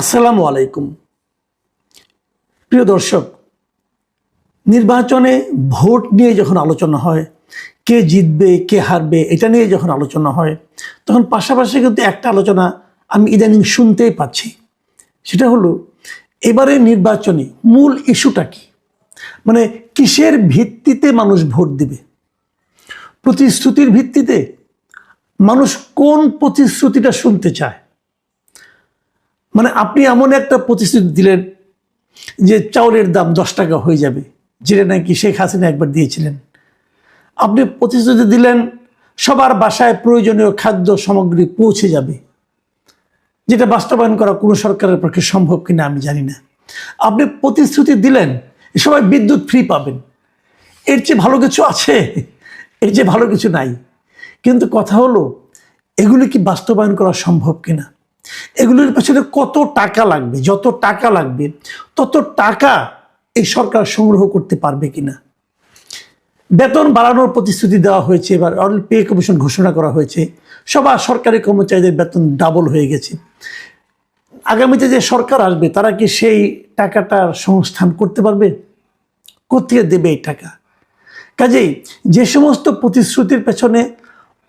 আসসালামু আলাইকুম। প্রিয় দর্শক, নির্বাচনে ভোট নিয়ে যখন আলোচনা হয়, কে জিতবে কে হারবে এটা নিয়ে যখন আলোচনা হয়, তখন পাশাপাশি কিন্তু একটা আলোচনা আমি ইদানিং শুনতেই পাচ্ছি। সেটা হলো এবারে নির্বাচনে মূল ইস্যুটা কি, মানে কিসের ভিত্তিতে মানুষ ভোট দিবে? প্রতিশ্রুতির ভিত্তিতে? মানুষ কোন প্রতিশ্রুতিটা শুনতে চায়? মানে আপনি এমন একটা প্রতিশ্রুতি দিলেন যে চাউলের দাম 10 টাকা হয়ে যাবে, যেটা নাকি শেখ হাসিনা একবার দিয়েছিলেন। আপনি প্রতিশ্রুতি দিলেন সবার বাসায় প্রয়োজনীয় খাদ্য সামগ্রী পৌঁছে যাবে, যেটা বাস্তবায়ন করা কোনো সরকারের পক্ষে সম্ভব কিনা আমি জানি না। আপনি প্রতিশ্রুতি দিলেন সবাই বিদ্যুৎ ফ্রি পাবেন। এর চেয়ে ভালো কিছু আছে? এর চেয়ে ভালো কিছু নাই। কিন্তু কথা হলো, এগুলি কি বাস্তবায়ন করা সম্ভব কিনা? এগুলোর পেছনে কত টাকা লাগবে? যত টাকা লাগবে তত টাকা এই সরকার সংগ্রহ করতে পারবে কিনা? বেতন বাড়ানোর প্রতিশ্রুতি দেওয়া হয়েছে, এবার পে কমিশন ঘোষণা করা হয়েছে, সবার সরকারি কর্মচারীদের বেতন ডাবল হয়ে গেছে। আগামীতে যে সরকার আসবে তারা কি সেই টাকাটার সংস্থান করতে পারবে? কোথেকে দেবে এই টাকা? কাজেই যে সমস্ত প্রতিশ্রুতির পেছনে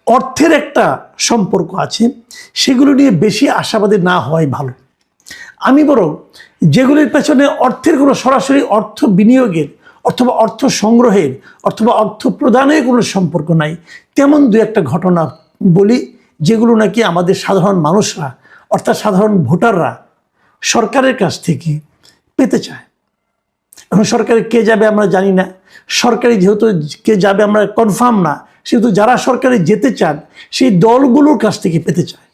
অর্থের একটা সম্পর্ক আছে, সেগুলো নিয়ে বেশি আশাবাদী না হওয়াই ভালো। আমি বরং যেগুলির পেছনে অর্থের কোনো সরাসরি অর্থ বিনিয়োগের অথবা অর্থ সংগ্রহের অথবা অর্থ প্রদানের কোনো সম্পর্ক নাই, তেমন দু একটা ঘটনা বলি, যেগুলো নাকি আমাদের সাধারণ মানুষরা অর্থাৎ সাধারণ ভোটাররা সরকারের কাছ থেকে পেতে চায়। এখন সরকারে কে যাবে আমরা জানি না, সরকারি যেহেতু কে যাবে আমরা কনফার্ম না, সেহেতু যারা সরকারে যেতে চান সেই দলগুলোর কাছ থেকে পেতে চায়।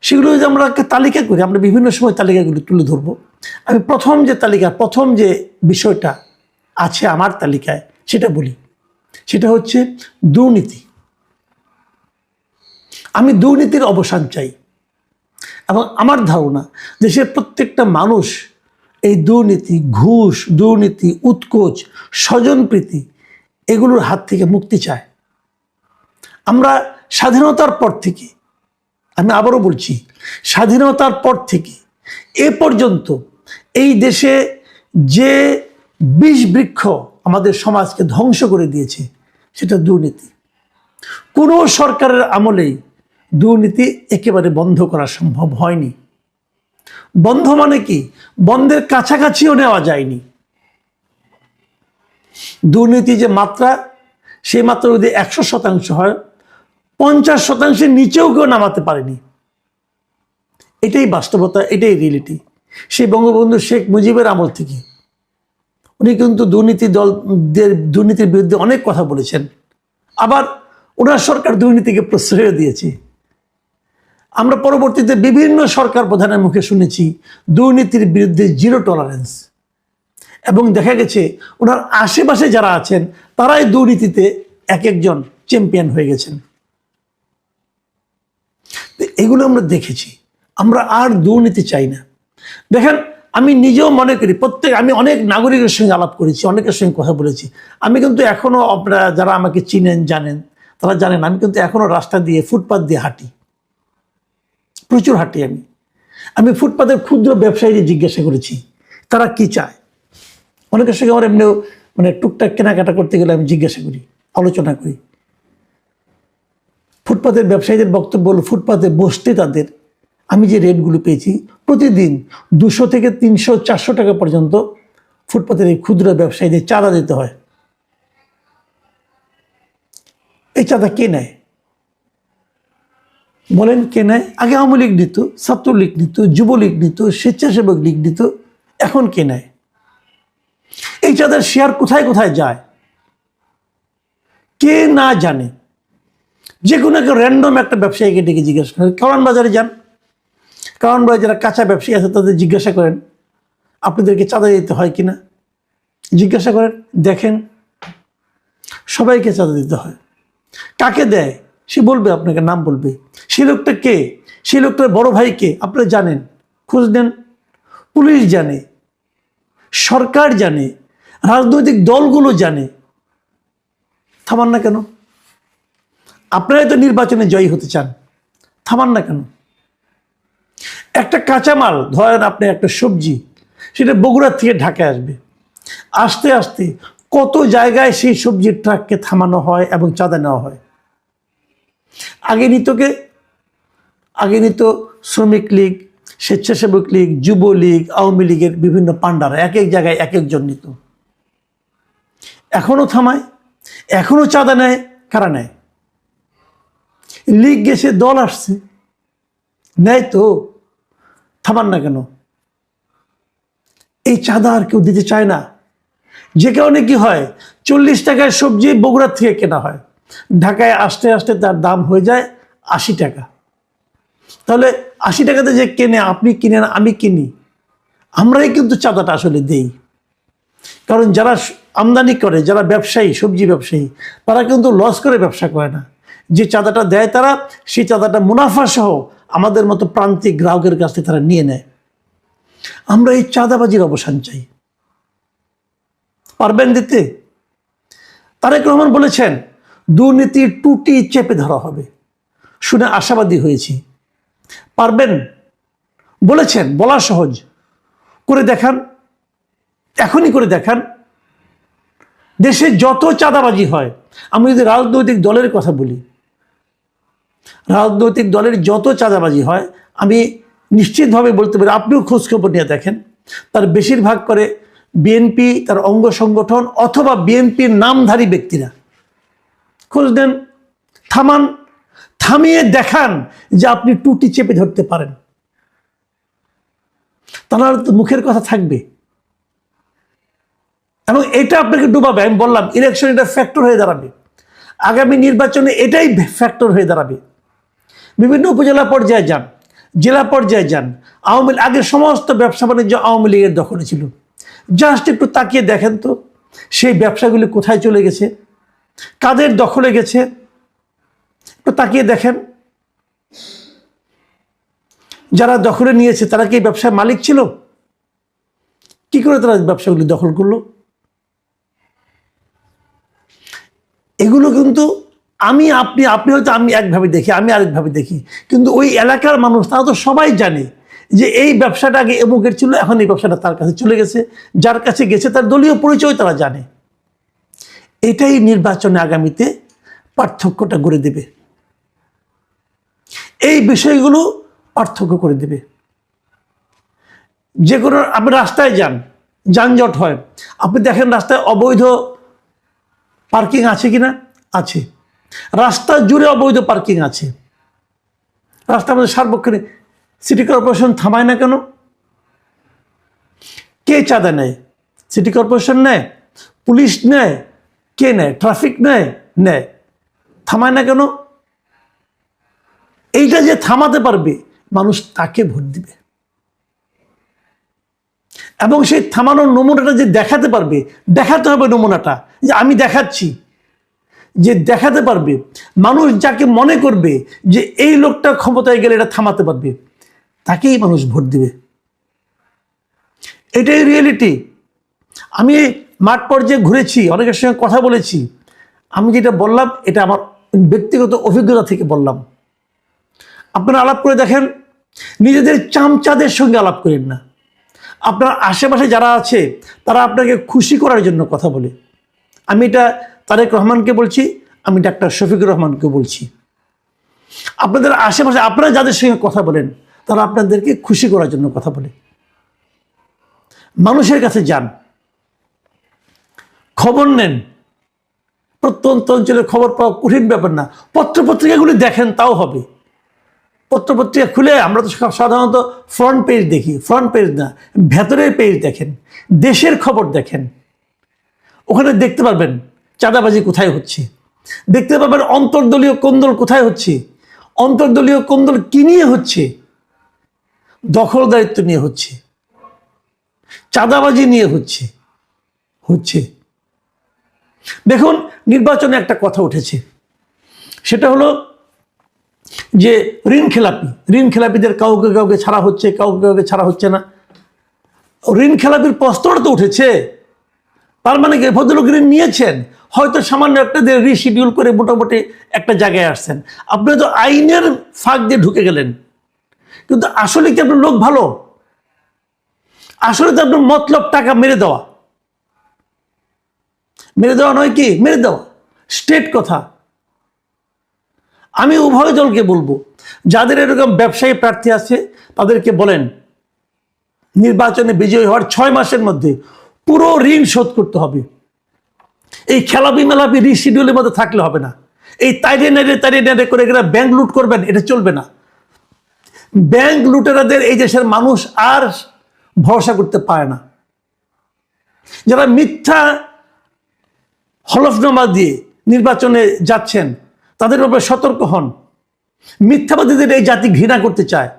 সেগুলো যদি আমরা একটা তালিকা করি, আমরা বিভিন্ন সময় তালিকাগুলো তুলে ধরবো। আমি প্রথম যে বিষয়টা আছে আমার তালিকায় সেটা বলি, সেটা হচ্ছে দুর্নীতি। আমি দুর্নীতির অবসান চাই এবং আমার ধারণা দেশের প্রত্যেকটা মানুষ এই দুর্নীতি, ঘুষ, দুর্নীতি, উৎকোচ, স্বজনপ্রীতি এগুলোর হাত থেকে মুক্তি চায়। আমরা স্বাধীনতার পর থেকে, আমি আবারও বলছি, স্বাধীনতার পর থেকে এ পর্যন্ত এই দেশে যে বিষ বৃক্ষ আমাদের সমাজকে ধ্বংস করে দিয়েছে সেটা দুর্নীতি। কোনো সরকারের আমলেই দুর্নীতি একেবারে বন্ধ করা সম্ভব হয়নি। বন্ধ মানে কি? বন্ধের কাছাকাছিও নেওয়া যায়নি। দুর্নীতি যে মাত্রা, সেই মাত্রা যদি 100% হয়, 50%-এর নিচেও কেউ নামাতে পারেনি। এটাই বাস্তবতা, এটাই রিয়েলিটি। সেই বঙ্গবন্ধু শেখ মুজিবের আমল থেকে উনি কিন্তু দুর্নীতির বিরুদ্ধে অনেক কথা বলেছেন, আবার ওনার সরকার দুর্নীতিকে প্রশ্রয় দিয়েছে। আমরা পরবর্তীতে বিভিন্ন সরকার প্রধানের মুখে শুনেছি দুর্নীতির বিরুদ্ধে জিরো টলারেন্স, এবং দেখা গেছে ওনার আশেপাশে যারা আছেন তারাই দুর্নীতিতে এক একজন চ্যাম্পিয়ন হয়ে গেছেন। এগুলো আমরা দেখেছি। আমরা আর দুর্নীতি চাই না। দেখেন, আমি নিজেও মনে করি, আমি অনেক নাগরিকের সঙ্গে আলাপ করেছি, অনেকের সঙ্গে কথা বলেছি। আমি কিন্তু এখনও, আপনারা যারা আমাকে চিনেন জানেন, তারা জানেন আমি কিন্তু এখনও রাস্তা দিয়ে, ফুটপাথ দিয়ে হাঁটি, প্রচুর হাঁটি। আমি ফুটপাথের ক্ষুদ্র ব্যবসায়ীদের জিজ্ঞাসা করেছি তারা কি চায়। অনেকের সঙ্গে আমার এমনিও মানে টুকটাক কেনাকাটা করতে গেলে আমি জিজ্ঞাসা করি, আলোচনা করি। ফুটপাথের ব্যবসায়ীদের বক্তব্য হলো, ফুটপাথে বসতে তাদের আমি যে রেটগুলো পেয়েছি, প্রতিদিন 200 থেকে 300, 400 টাকা পর্যন্ত ফুটপাথের এই ক্ষুদ্র ব্যবসায়ীদের চাঁদা দিতে হয়। এই চাঁদা কে নেয় বলেন? কে নেয়? আগে আওয়ামী লীগ নিত, ছাত্রলীগ নিত, যুবলীগ নিত, স্বেচ্ছাসেবক লীগ নিত, এখন কে নেয়? এই চাঁদার শেয়ার কোথায় কোথায় যায় কে না জানে। যে কোনো একটা র্যান্ডম একটা ব্যবসায়ীকে ডেকে জিজ্ঞাসা করেন, কারওয়ান বাজারে যান, কারওয়ান বাজারে যারা কাঁচা ব্যবসায়ী আছে তাদের জিজ্ঞাসা করেন আপনাদেরকে চাঁদা দিতে হয় কিনা, জিজ্ঞাসা করেন, দেখেন সবাইকে চাঁদা দিতে হয়। কাকে দেয় সে বলবে, আপনাকে নাম বলবে। সেই লোকটা কে? সেই লোকটার বড় ভাই কে আপনারা জানেন, খোঁজ নেন। পুলিশ জানে, সরকার জানে, রাজনৈতিক দলগুলো জানে। থামান না কেন? আপনারাই তো নির্বাচনে জয়ী হতে চান, থামান না কেন? একটা কাঁচামাল, ধরেন আপনি একটা সবজি, সেটা বগুড়া থেকে ঢাকায় আসবে, আস্তে আস্তে কত জায়গায় সেই সবজির ট্রাককে থামানো হয় এবং চাঁদা নেওয়া হয়। আগে নিত শ্রমিক লীগ, স্বেচ্ছাসেবক লীগ, যুবলীগ, আওয়ামী লীগের বিভিন্ন পান্ডারা এক এক জায়গায় এক একজন নিত। এখনো থামায়, এখনো চাঁদা নেয়। কারা নেয়? লীগ গেছে, দল আসছে, নেয় তো, থামান না কেন? এই চাঁদা আর কেউ দিতে চায় না। যে কারণে কি হয়, 40 টাকায় সবজি বগুড়া থেকে কেনা হয়, ঢাকায় আসতে আসতে তার দাম হয়ে যায় 80 টাকা। তাহলে 80 টাকাতে যে কেনে, আপনি কিনেন, আমি কিনি, আমরাই কিন্তু চাঁদাটা আসলে দেই। কারণ যারা আমদানি করে, যারা ব্যবসায়ী, সবজি ব্যবসায়ী, তারা কিন্তু লস করে ব্যবসা করে না। যে চাঁদাটা দেয় তারা, সেই চাঁদাটা মুনাফা সহ আমাদের মতো প্রান্তিক গ্রাহকের কাছ থেকে তারা নিয়ে নেয়। আমরা এই চাঁদাবাজির অবসান চাই। পারবেন দিতে? তারেক রহমান বলেছেন দুর্নীতির টুটি চেপে ধরা হবে। শুনে আশাবাদী হয়েছি। পারবেন? বলেছেন, বলা সহজ, করে দেখান, এখনই করে দেখান। দেশে যত চাঁদাবাজি হয়, আমি যদি রাজনৈতিক দলের কথা বলি, রাজনৈতিক দলের যত চাঁদাবাজি হয়, আমি নিশ্চিতভাবে বলতে পারি, আপনিও খোঁজখবর নিয়ে দেখেন, তার বেশিরভাগ করে বিএনপি, তার অঙ্গ সংগঠন অথবা বিএনপির নামধারী ব্যক্তিরা। খোঁজ নেন, থামান, থামিয়ে দেখান যে আপনি টুটি চেপে ধরতে পারেন। তাহলে তো মুখের কথা থাকবে এবং এটা আপনাকে ডুবাবে। আমি বললাম, ইলেকশন এটা ফ্যাক্টর হয়ে দাঁড়াবে, আগামী নির্বাচনে এটাই ফ্যাক্টর হয়ে দাঁড়াবে। বিভিন্ন উপজেলা পর্যায়ে যান, জেলা পর্যায়ে যান, আগের সমস্ত ব্যবসা বাণিজ্য আওয়ামী লীগের দখলে ছিল। জাস্ট একটু তাকিয়ে দেখেন তো, সেই ব্যবসাগুলি কোথায় চলে গেছে, কাদের দখলে গেছে, একটু তাকিয়ে দেখেন। যারা দখলে নিয়েছে তারা কি ব্যবসার মালিক ছিল? কি করে তারা ব্যবসাগুলি দখল করলো? এগুলো কিন্তু আপনি হয়তো, আমি একভাবে দেখি, আমি আরেকভাবে দেখি, কিন্তু ওই এলাকার মানুষ তারা তো সবাই জানে যে এই ব্যবসাটা আগে এমুকের ছিল, এখন এই ব্যবসাটা তার কাছে চলে গেছে। যার কাছে গেছে তার দলীয় পরিচয় তারা জানে। এটাই নির্বাচনে আগামীতে পার্থক্যটা গড়ে দেবে। এই বিষয়গুলো পার্থক্য করে দেবে। যে কোনো, আপনি রাস্তায় যান, যানজট হয়, আপনি দেখেন রাস্তায় অবৈধ পার্কিং আছে কিনা? আছে। রাস্তা জুড়ে অবৈধ পার্কিং আছে। রাস্তার মধ্যে সার্বক্ষণিক সিটি কর্পোরেশন থামায় না কেন? কে চাঁদা নেয়? সিটি কর্পোরেশন নেয়, পুলিশ নেয়, কে নেয়? ট্রাফিক নেয়, থামায় না কেন? এইটা যে থামাতে পারবে, মানুষ তাকে ভোট দিবে। এবং সেই থামানোর নমুনাটা যে দেখাতে পারবে, দেখাতে হবে নমুনাটা, যে আমি দেখাচ্ছি, যে দেখাতে পারবে, মানুষ যাকে মনে করবে যে এই লোকটা ক্ষমতায় গেলে এটা থামাতে পারবে, তাকেই মানুষ ভোট দিবে। এটাই রিয়েলিটি। আমি মাঠ পর্যায়ে ঘুরেছি, অনেকের সঙ্গে কথা বলেছি। আমি যেটা বললাম এটা আমার ব্যক্তিগত অভিজ্ঞতা থেকে বললাম। আপনারা আলাপ করে দেখেন, নিজেদের চামচাদের সঙ্গে আলাপ করেন না। আপনার আশেপাশে যারা আছে তারা আপনাকে খুশি করার জন্য কথা বলে। আমি এটা তারেক রহমানকে বলছি, আমি ডাক্তার শফিকুর রহমানকে বলছি। আপনাদের আশেপাশে আপনারা যাদের সঙ্গে কথা বলেন তারা আপনাদেরকে খুশি করার জন্য কথা বলে। মানুষের কাছে যান, খবর নেন। প্রত্যন্ত অঞ্চলের খবর পাওয়া কঠিন ব্যাপার না। পত্রপত্রিকাগুলি দেখেন, তাও হবে। পত্রপত্রিকা খুলে আমরা তো সাধারণত ফ্রন্ট পেজ দেখি, ফ্রন্ট পেজ না, ভেতরের পেজ দেখেন, দেশের খবর দেখেন। ওখানে দেখতে পারবেন চাঁদাবাজি কোথায় হচ্ছে, দেখতে পাবেন অন্তর্দলীয় কোন্দল কোথায় হচ্ছে, অন্তর্দলীয় কোন্দল কি নিয়ে হচ্ছে, দখলদারিত্ব নিয়ে হচ্ছে, চাঁদাবাজি নিয়ে হচ্ছে। দেখুন, নির্বাচনে একটা কথা উঠেছে, সেটা হলো যে ঋণ খেলাপিদের কাউকে কাউকে ছাড়া হচ্ছে, কাউকে ছাড়া হচ্ছে না। ঋণ খেলাপির প্রশ্নটা তো উঠেছে, তার মানে কি ভদ্রলোক ঋণ নিয়েছেন, হয়তো সামান্য একটা দিয়ে রিশিডিউল করে মোটামুটি একটা জায়গায় আসছেন। আপনি তো আইনের ফাঁক দিয়ে ঢুকে গেলেন, কিন্তু আসলে কি আপনার লোক ভালো? আসলে তো আপনার মতলব টাকা মেরে দেওয়া নয় কি, মেরে দেওয়া স্ট্রেট কথা। আমি উভয় দলকে বলবো, যাদের এরকম ব্যবসায়ী প্রার্থী আছে তাদেরকে বলেন নির্বাচনে বিজয়ী হওয়ার 6 মাসের মধ্যে পুরো ঋণ শোধ করতে হবে। এই খেলাপি মেলাপি রিশিডিউলের মধ্যে থাকলে হবে না। এই তাইরে নেড়ে করে এরা ব্যাংক লুট করবেন, এটা চলবে না। ব্যাংক লুটেরাদের এই দেশের মানুষ আর ভরসা করতে পারে না। যারা মিথ্যা হলফনামা দিয়ে নির্বাচনে যাচ্ছেন তাদের ব্যাপারে সতর্ক হন। মিথ্যাবাদীদের এই জাতি ঘৃণা করতে চায়।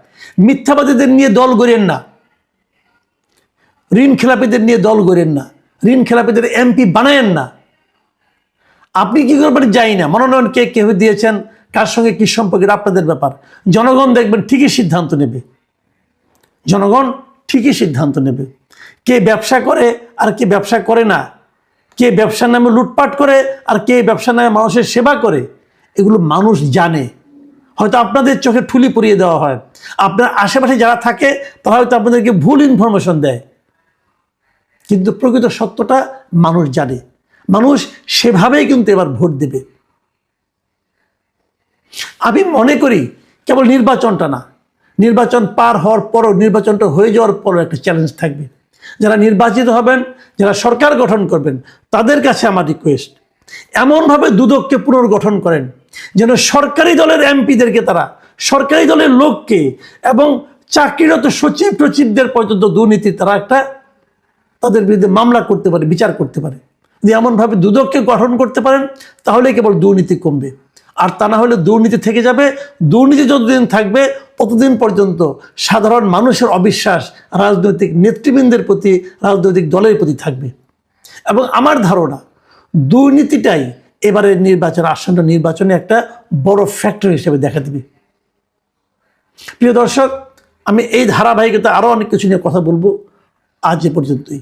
মিথ্যাবাদীদের নিয়ে দল গড়েন না, ঋণ খেলাপিদের নিয়ে দল গড়েন না, ঋণ খেলাপিদের এমপি বানায়েন না। আপনি কি করবেন জানি না, মনোনয়ন কে কে দিয়েছেন, কার সঙ্গে কি সম্পর্কের আপনাদের ব্যাপার। জনগণ দেখবেন ঠিকই সিদ্ধান্ত নেবে। জনগণ ঠিকই সিদ্ধান্ত নেবে কে ব্যবসা করে আর কে ব্যবসা করে না, কে ব্যবসার নামে লুটপাট করে আর কে ব্যবসার নামে মানুষের সেবা করে, এগুলো মানুষ জানে। হয়তো আপনাদের চোখে ঠুলি পরিয়ে দেওয়া হয়, আপনার আশেপাশে যারা থাকে তারা হয়তো আপনাদেরকে ভুল ইনফরমেশন দেয়, কিন্তু প্রকৃত সত্যটা মানুষ জানে। মানুষ সেভাবেই কিন্তু এবার ভোট দেবে। আমি মনে করি কেবল নির্বাচনটা না, নির্বাচন পার হওয়ার পরও, নির্বাচনটা হয়ে যাওয়ার পরও একটা চ্যালেঞ্জ থাকবে। যারা নির্বাচিত হবেন, যারা সরকার গঠন করবেন, তাদের কাছে আমার রিকোয়েস্ট, এমনভাবে দুদককে পুনর্গঠন করেন যেন সরকারি দলের এমপিদেরকে, তারা সরকারি দলের লোককে এবং চাকরিরত সচিব টচিবদের পর্যন্ত দুর্নীতি তারা একটা তাদের বিরুদ্ধে মামলা করতে পারে, বিচার করতে পারে। যদি এমনভাবে দুদককে গঠন করতে পারেন তাহলে কেবল দুর্নীতি কমবে। আর তা না হলে দুর্নীতি থেকে যাবে। দুর্নীতি যতদিন থাকবে ততদিন পর্যন্ত সাধারণ মানুষের অবিশ্বাস রাজনৈতিক নেতৃবৃন্দের প্রতি, রাজনৈতিক দলের প্রতি থাকবে। এবং আমার ধারণা দুর্নীতিটাই এবারের নির্বাচন, আসন্ন নির্বাচনে একটা বড় ফ্যাক্টর হিসেবে দেখা দেবে। প্রিয় দর্শক, আমি এই ধারাবাহিকতা আরও অনেক কিছু নিয়ে কথা বলবো। আজ এ পর্যন্তই।